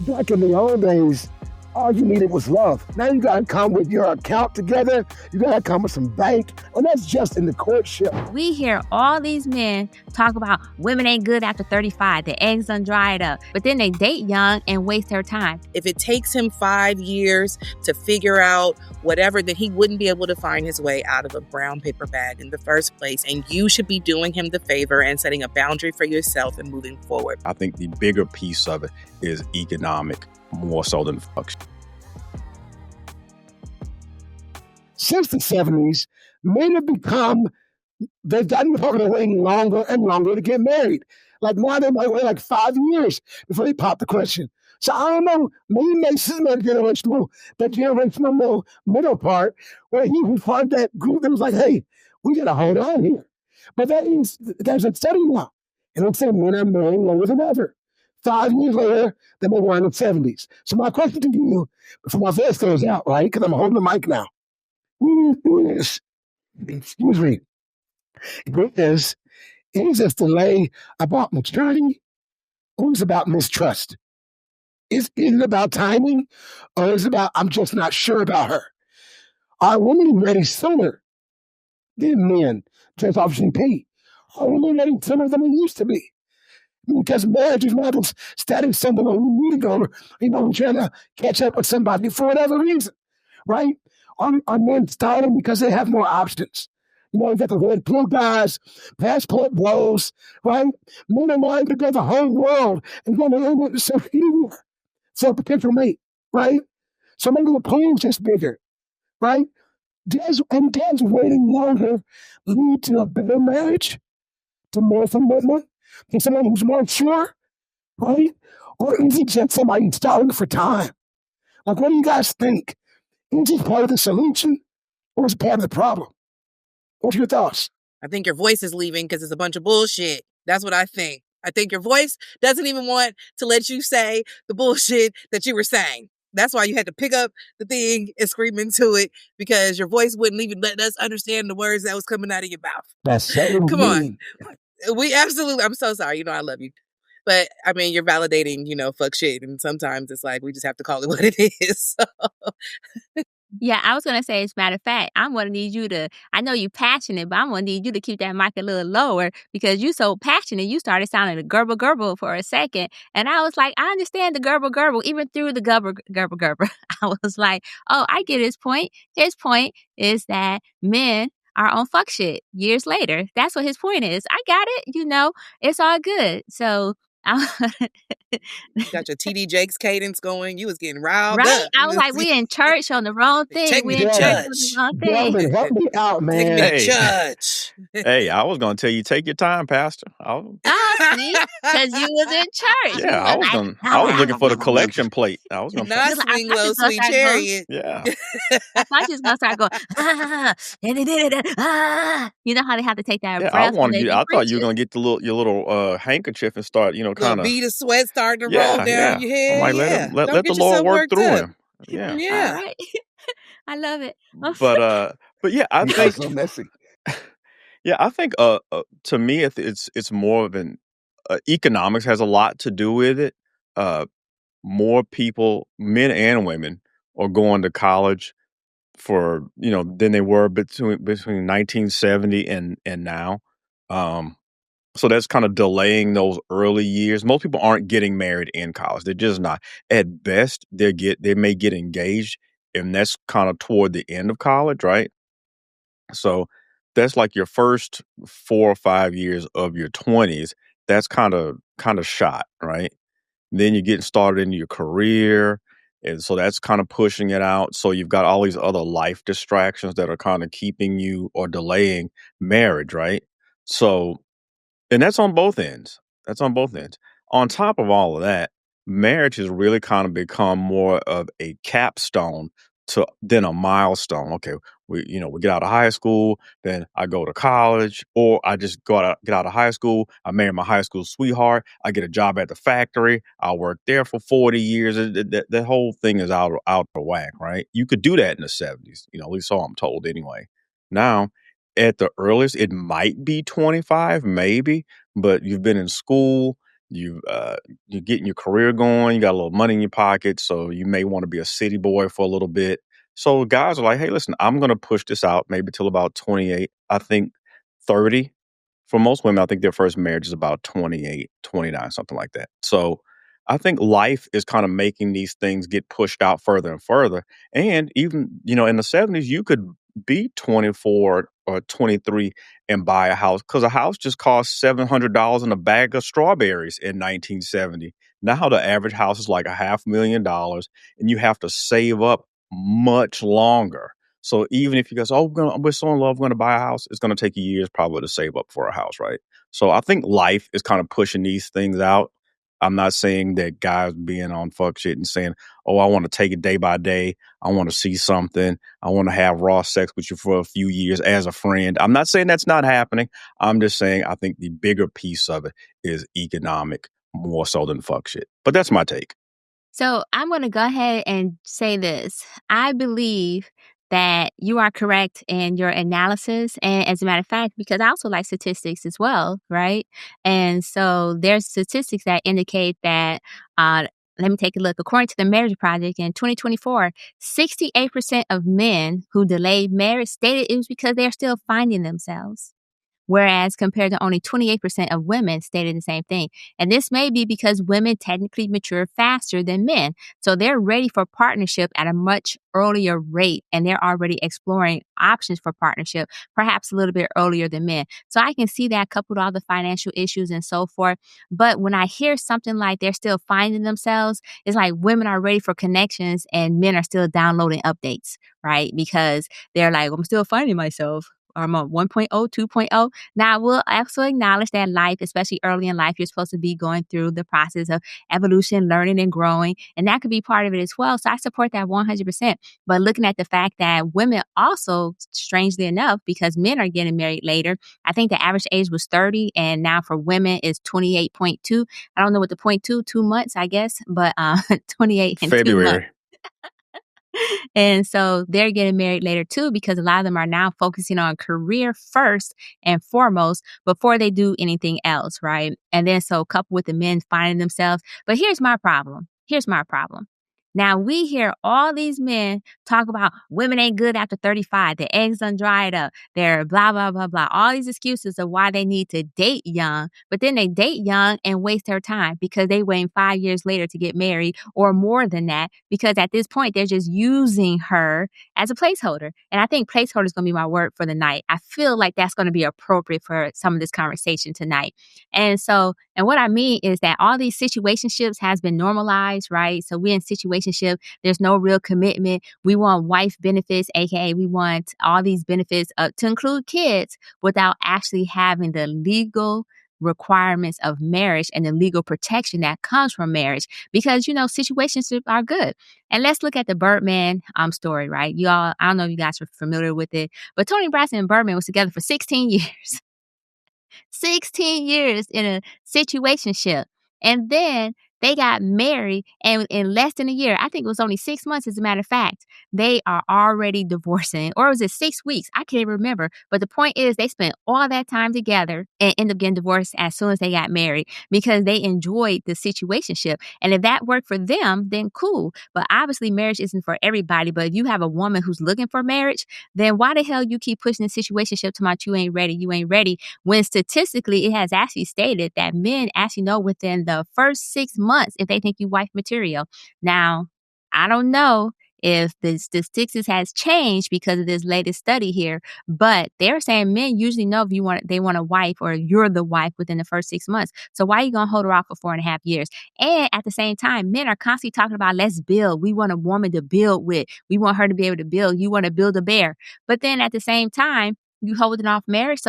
Back in the old days, all you needed was love. Now you gotta come with your account together. You gotta come with some bank. And that's just in the courtship. We hear all these men talk about women ain't good after 35. The eggs done dried up. But then they date young and waste their time. If it takes him 5 years to figure out whatever, then he wouldn't be able to find his way out of a brown paper bag in the first place. And you should be doing him the favor and setting a boundary for yourself and moving forward. I think the bigger piece of it is economic, more so than function. Since the 70s, men have they've gotten to waiting longer and longer to get married. Like now they might wait like 5 years before they pop the question. So I don't know, maybe this is that generational middle part where he would find that group that was like, hey, we got to hold on here. But there's a study now. And I'm saying men are marrying longer than ever. 5 years later, they may were in the 70s. So my question to you, before my voice goes out, right, because I'm holding the mic now. Excuse me. Is this delay about maturity or is it about mistrust? Is it about timing or is it about I'm just not sure about her? Are women ready sooner than men? Just option P. Are women ready sooner than they used to be? Because marriage is not a static symbol where we need to go, trying to catch up with somebody for whatever reason, right? Are men starting because they have more options? You got the red blue guys, passport bros, right? Men are wanting to go the whole world and go to for a potential mate, right? So maybe the pool's just bigger, right? Does waiting longer lead to a better marriage, to more commitment, to someone who's more sure, right? Or is it just somebody stalling for time? Like, what do you guys think? Is it part of the solution or is it part of the problem? What's your thoughts? I think your voice is leaving because it's a bunch of bullshit. That's what I think. I think your voice doesn't even want to let you say the bullshit that you were saying. That's why you had to pick up the thing and scream into it, because your voice wouldn't even let us understand the words that was coming out of your mouth. That's so Come mean. on. We absolutely, I'm so sorry. I love you. But I mean, you're validating, fuck shit. And sometimes it's like, we just have to call it what it is. So. Yeah, I was going to say, as a matter of fact, I'm going to need you to, I know you're passionate, but I'm going to need you to keep that mic a little lower because you're so passionate. You started sounding a gerbil gerbil for a second. And I was like, I understand the gerbil gerbil, even through the gerbil gerbil gerbil. I was like, oh, I get his point. His point is that men are on fuck shit years later. That's what his point is. I got it. It's all good. So you got your TD Jakes cadence going. You was getting riled right? up. I was like, we in church on the wrong thing. Take me to church. Delvin, help me out, man. Take me to church. Hey, I was going to tell you, take your time, Pastor. See? Because you was in church. Yeah, I was looking for the collection plate. I was going to not swing low, sweet chariot. Yeah. I thought you was going to start going, You know how they have to take that breath? I thought you were going to get your little handkerchief and start, kind of. Bead of sweat starting to roll down your head. I'm like, let the Lord work through him. Yeah. Yeah. Right. I love it. But yeah, I think so messy. Yeah, I think to me it's more of an economics has a lot to do with it. More people, men and women, are going to college for than they were between 1970 and now. So that's kind of delaying those early years. Most people aren't getting married in college. They're just not. At best, they may get engaged, and that's kind of toward the end of college, right? So that's like your first 4 or 5 years of your 20s. That's kind of shot, right? Then you're getting started in your career, and so that's kind of pushing it out. So you've got all these other life distractions that are kind of keeping you or delaying marriage, right? So. And that's on both ends. On top of all of that, marriage has really kind of become more of a capstone than a milestone. Okay, we get out of high school, then I go to college, or I just get out of high school, I marry my high school sweetheart, I get a job at the factory, I work there for 40 years. The whole thing is out of whack, right? You could do that in the 70s, at least so I'm told anyway. Now, at the earliest, it might be 25, maybe, but you've been in school, you're getting your career going, you got a little money in your pocket, so you may want to be a city boy for a little bit. So guys are like, hey, listen, I'm gonna push this out maybe till about 28. I think 30. For most women, I think their first marriage is about 28, 29, something like that. So I think life is kind of making these things get pushed out further and further. And even, in the 70s, you could be 24 or 23 and buy a house because a house just cost $700 in a bag of strawberries in 1970. Now the average house is like $500,000 and you have to save up much longer. So even if you guys, we're so in love, we're going to buy a house, it's going to take you years probably to save up for a house, right? So I think life is kind of pushing these things out. I'm not saying that guys being on fuck shit and saying, oh, I want to take it day by day. I want to see something. I want to have raw sex with you for a few years as a friend. I'm not saying that's not happening. I'm just saying I think the bigger piece of it is economic more so than fuck shit. But that's my take. So I'm going to go ahead and say this. I believe that you are correct in your analysis. And as a matter of fact, because I also like statistics as well, right? And so there's statistics that indicate that, let me take a look. According to the Marriage Project in 2024, 68% of men who delayed marriage stated it was because they're still finding themselves. Whereas compared to only 28% of women stated the same thing. And this may be because women technically mature faster than men. So they're ready for partnership at a much earlier rate, and they're already exploring options for partnership, perhaps a little bit earlier than men. So I can see that coupled with all the financial issues and so forth. But when I hear something like they're still finding themselves, it's like women are ready for connections and men are still downloading updates, right? Because they're like, I'm still finding myself. I'm on 1.0, 2.0. Now, I will also acknowledge that life, especially early in life, you're supposed to be going through the process of evolution, learning and growing, and that could be part of it as well. So I support that 100%. But looking at the fact that women also, strangely enough, because men are getting married later, I think the average age was 30, and now for women is 28.2. I don't know what the 0.2, 2 months, I guess, but 28 and 2 months. February. And so they're getting married later too, because a lot of them are now focusing on career first and foremost before they do anything else, right? And then so coupled with the men finding themselves. But here's my problem. Now we hear all these men talk about women ain't good after 35. Their eggs done dried up. They're blah, blah, blah, blah. All these excuses of why they need to date young, but then they date young and waste their time because they wait 5 years later to get married or more than that, because at this point they're just using her as a placeholder. And I think placeholder is going to be my word for the night. I feel like that's going to be appropriate for some of this conversation tonight. And so, and what I mean is that all these situationships has been normalized, right? So we're in situationship. There's no real commitment. We want wife benefits, aka we want all these benefits to include kids without actually having the legal requirements of marriage and the legal protection that comes from marriage, because situationships are good. And let's look at the Birdman story, right? Y'all, I don't know if you guys are familiar with it, but Tony Braxton and Birdman was together for 16 years. 16 years in a situationship. And then they got married, and in less than a year, I think it was only 6 months, as a matter of fact, they are already divorcing. Or was it 6 weeks? I can't even remember. But the point is, they spent all that time together and ended up getting divorced as soon as they got married because they enjoyed the situationship. And if that worked for them, then cool. But obviously, marriage isn't for everybody. But if you have a woman who's looking for marriage, then why the hell you keep pushing the situationship to my you ain't ready, when statistically it has actually stated that men actually know within the first 6 months if they think you wife material. Now, I don't know if the statistics has changed because of this latest study here, but they're saying men usually know if they want a wife or you're the wife within the first 6 months. So why are you gonna hold her off for 4.5 years? And at the same time, men are constantly talking about let's build. We want a woman to build with. We want her to be able to build. You want to build a bear. But then at the same time, you holding off marriage.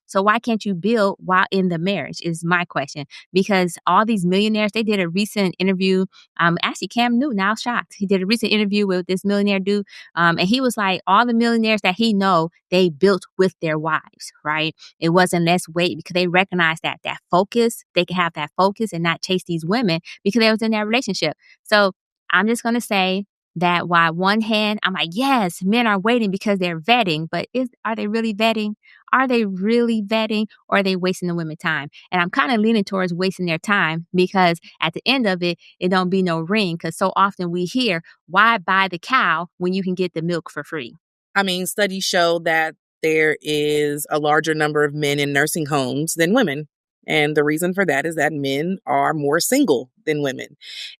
So why can't you build while in the marriage is my question. Because all these millionaires, they did a recent interview. Actually, Cam Newton, now shocked. He did a recent interview with this millionaire dude. And he was like, all the millionaires that he know, they built with their wives, right? It wasn't let's wait, because they recognized that focus, they can have that focus and not chase these women because they was in that relationship. So I'm just going to say, that while one hand, I'm like, yes, men are waiting because they're vetting, but are they really vetting? Are they really vetting, or are they wasting the women time? And I'm kind of leaning towards wasting their time, because at the end of it, it don't be no ring. Because so often we hear, why buy the cow when you can get the milk for free? I mean, studies show that there is a larger number of men in nursing homes than women. And the reason for that is that men are more single than women.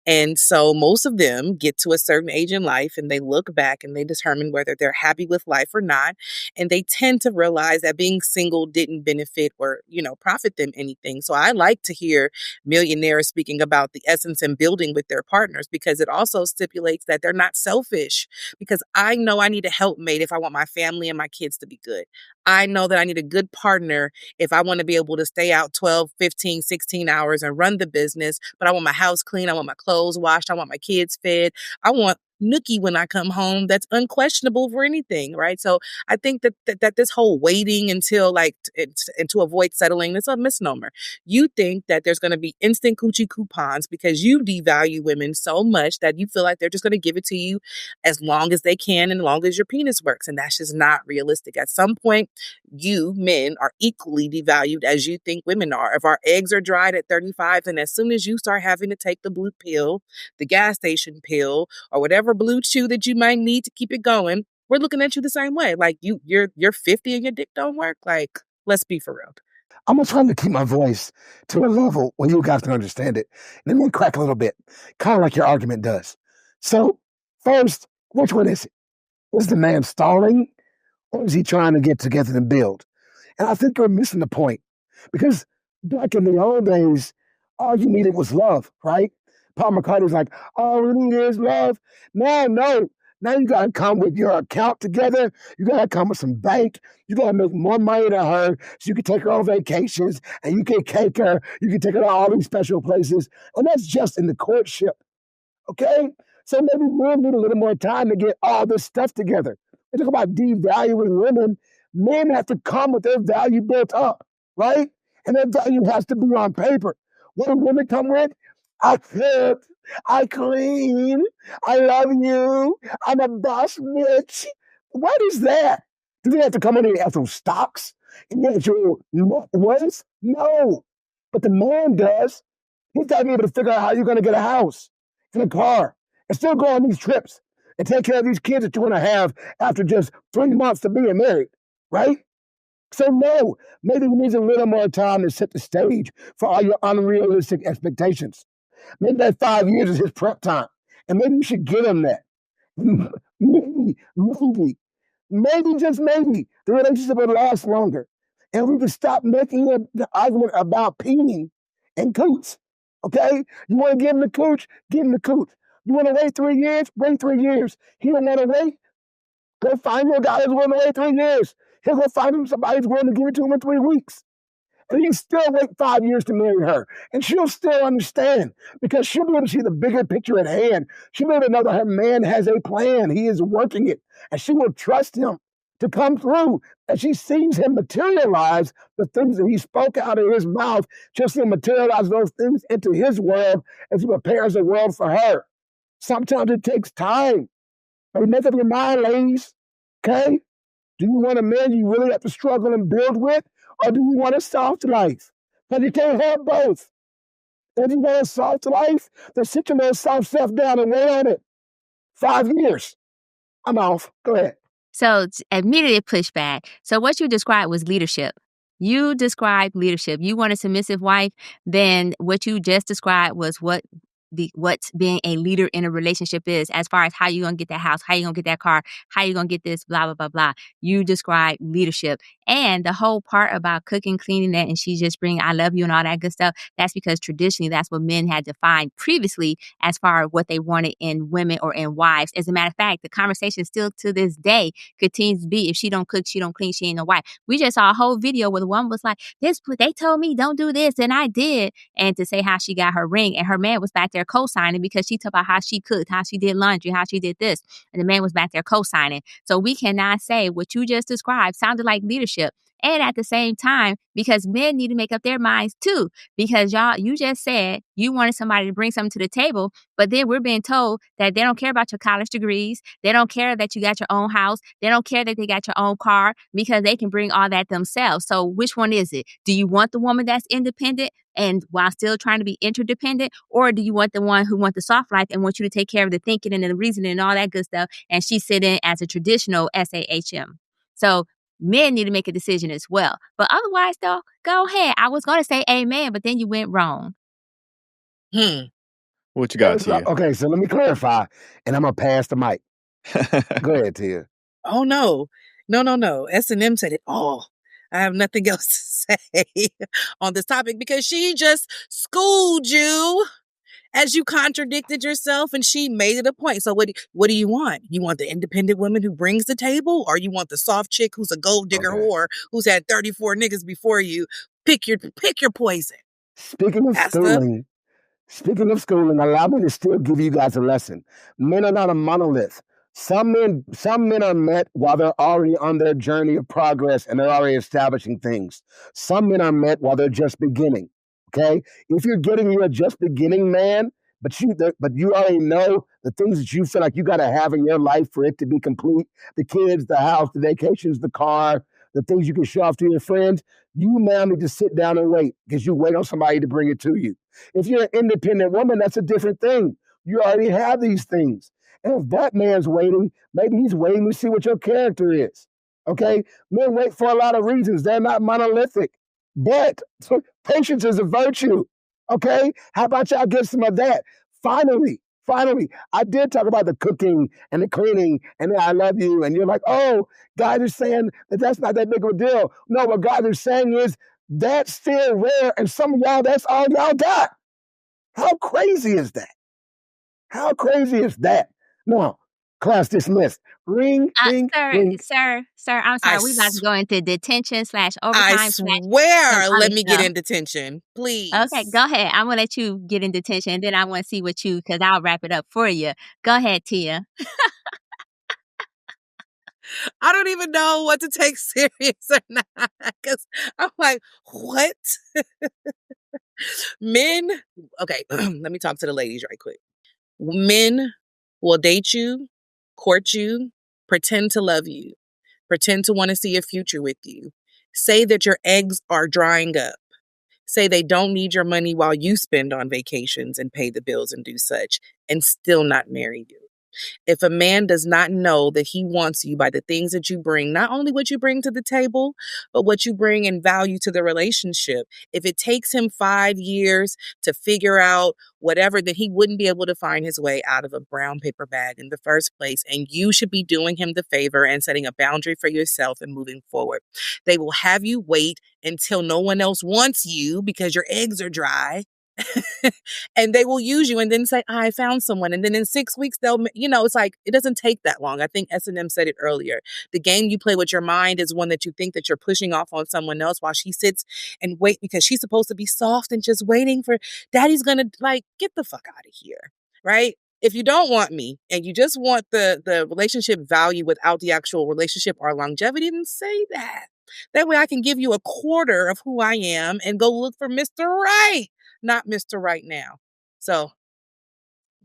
And so most of them get to a certain age in life and they look back and they determine whether they're happy with life or not. And they tend to realize that being single didn't benefit or, profit them anything. So I like to hear millionaires speaking about the essence in building with their partners, because it also stipulates that they're not selfish. Because I know I need a helpmate if I want my family and my kids to be good. I know that I need a good partner if I want to be able to stay out 12, 15, 16 hours and run the business, but I want my house clean. I want my clothes washed. I want my kids fed. I want nookie when I come home that's unquestionable for anything, right? So I think that this whole waiting until and to avoid settling, it's a misnomer. You think that there's going to be instant coochie coupons because you devalue women so much that you feel like they're just going to give it to you as long as they can and as long as your penis works. And that's just not realistic. At some point, you men are equally devalued as you think women are. If our eggs are dried at 35, and as soon as you start having to take the blue pill, the gas station pill, or whatever blue chew that you might need to keep it going, we're looking at you the same way. Like you're 50 and your dick don't work. Like, let's be for real. I'm gonna try to keep my voice to a level where you guys can understand it. Let me crack a little bit, kind of like your argument does. So, first, which one is it? Is the man stalling, or is he trying to get together and build? And I think you're missing the point, because back in the old days, all you needed was love, right? Paul McCartney's like, all we need is love. Now, no. Now you gotta come with your account together. You gotta come with some bank. You gotta make more money than her so you can take her on vacations and you can cake her. You can take her to all these special places. And that's just in the courtship. Okay? So maybe men need a little more time to get all this stuff together. They talk about devaluing women. Men have to come with their value built up, right? And their value has to be on paper. What do women come with? I cook, I clean, I love you, I'm a boss bitch. What is that? Do they have to come in and have some stocks and get your ones? No. But the man does. He's got to be able to figure out how you're going to get a house and a car and still go on these trips and take care of these kids that you want to have after just 3 months of being married, right? So no, maybe we need a little more time to set the stage for all your unrealistic expectations. Maybe that 5 years is his prep time, and maybe you should give him that. Maybe, just maybe, the relationship will last longer, and we can stop making the argument about peeing and cooch. Okay, you want to give him the cooch, give him the cooch. You want to wait 3 years, wait 3 years. He don't want to wait. Go find your guy who's willing to wait 3 years. He'll go find him somebody who's willing to give it to him in 3 weeks. And he can still wait 5 years to marry her. And she'll still understand, because she'll be able to see the bigger picture at hand. She'll be able to know that her man has a plan. He is working it. And she will trust him to come through. And she sees him materialize the things that he spoke out of his mouth. She'll see him materialize those things into his world as he prepares a world for her. Sometimes it takes time. But make up your mind, ladies. Okay? Do you want a man you really have to struggle and build with? Or do you want a soft life? Because you can't have both. If you want a soft life, then sit your little soft self down and wait on it. 5 years. I'm off. Go ahead. So immediate pushback. So what you described was leadership. You described leadership. You want a submissive wife, then what you just described was what's being a leader in a relationship is, as far as how you gonna get that house, how you gonna get that car, how you gonna get this, blah, blah, blah, blah. You describe leadership. And the whole part about cooking, cleaning that, and she's just bringing I love you and all that good stuff, that's because traditionally that's what men had defined previously as far as what they wanted in women or in wives. As a matter of fact, the conversation still to this day continues to be, if she don't cook, she don't clean, she ain't no wife. We just saw a whole video where the woman was like, they told me don't do this, and I did. And to say how she got her ring, and her man was back there co-signing because she talked about how she cooked, how she did laundry, how she did this. And the man was back there co-signing. So we cannot say what you just described sounded like leadership. And at the same time, because men need to make up their minds too, because you just said you wanted somebody to bring something to the table, but then we're being told that they don't care about your college degrees. They don't care that you got your own house. They don't care that they got your own car because they can bring all that themselves. So which one is it? Do you want the woman that's independent and while still trying to be interdependent? Or do you want the one who wants the soft life and wants you to take care of the thinking and the reasoning and all that good stuff, and she's sitting as a traditional SAHM? So men need to make a decision as well. But otherwise, though, go ahead. I was going to say amen, but then you went wrong. What you got, Tia? Okay, so let me clarify, and I'm going to pass the mic. Go ahead, Tia. Oh, no. No. S&M said it all. I have nothing else to say on this topic because she just schooled you as you contradicted yourself and she made it a point. So what do you want? You want the independent woman who brings the table, or you want the soft chick who's a gold digger whore who's had 34 niggas before you? Pick your poison. Speaking of schooling, allow me to still give you guys a lesson. Men are not a monolith. Some men are met while they're already on their journey of progress and they're already establishing things. Some men are met while they're just beginning. Okay, if you're a just beginning man, but you already know the things that you feel like you got to have in your life for it to be complete: the kids, the house, the vacations, the car, the things you can show off to your friends. You now need to sit down and wait because you wait on somebody to bring it to you. If you're an independent woman, that's a different thing. You already have these things. And if that man's waiting, maybe he's waiting to see what your character is. Okay? Men wait for a lot of reasons. They're not monolithic. But patience is a virtue. Okay? How about y'all get some of that? Finally, I did talk about the cooking and the cleaning and the I love you. And you're like, oh, guys are saying that that's not that big of a deal. No, what guys are saying is that's still rare. And some of y'all, that's all y'all got. How crazy is that? No, class dismissed. Ring, ring. Sir, I'm sorry. We about to go into detention/overtime. I swear, let me get in detention, please. Okay, go ahead. I'm going to let you get in detention, and then I want to see because I'll wrap it up for you. Go ahead, Tia. I don't even know what to take serious or not, because I'm like, what? Men, okay, let me talk to the ladies right quick. Men will date you, court you, pretend to love you, pretend to want to see a future with you, say that your eggs are drying up, say they don't need your money while you spend on vacations and pay the bills and do such, and still not marry you. If a man does not know that he wants you by the things that you bring, not only what you bring to the table, but what you bring in value to the relationship, if it takes him 5 years to figure out whatever, then he wouldn't be able to find his way out of a brown paper bag in the first place. And you should be doing him the favor and setting a boundary for yourself and moving forward. They will have you wait until no one else wants you because your eggs are dry. And they will use you and then say, I found someone. And then in 6 weeks, it's like, it doesn't take that long. I think S&M said it earlier. The game you play with your mind is one that you think that you're pushing off on someone else while she sits and wait because she's supposed to be soft and just waiting for daddy's going to get the fuck out of here. Right? If you don't want me and you just want the relationship value without the actual relationship or longevity, then say that. That way I can give you a quarter of who I am and go look for Mr. Right. Not Mr. Right now. So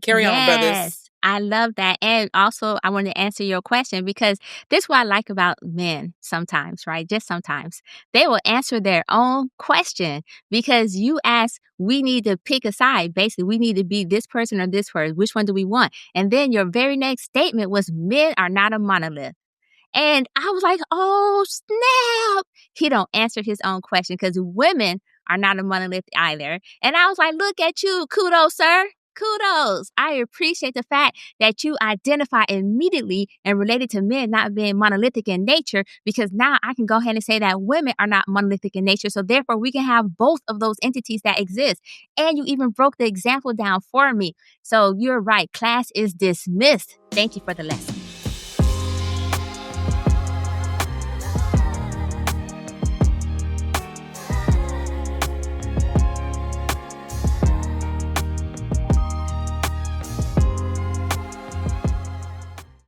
carry on, brothers. Yes, I love that. And also, I want to answer your question because this is what I like about men sometimes, right? Just sometimes. They will answer their own question because you ask, we need to pick a side. Basically, we need to be this person or this person. Which one do we want? And then your very next statement was, men are not a monolith. And I was like, oh, snap. He don't answer his own question because women are not a monolith either. And I was like, look at you. Kudos, sir. Kudos. I appreciate the fact that you identify immediately and related to men not being monolithic in nature, because now I can go ahead and say that women are not monolithic in nature. So therefore, we can have both of those entities that exist. And you even broke the example down for me. So you're right. Class is dismissed. Thank you for the lesson.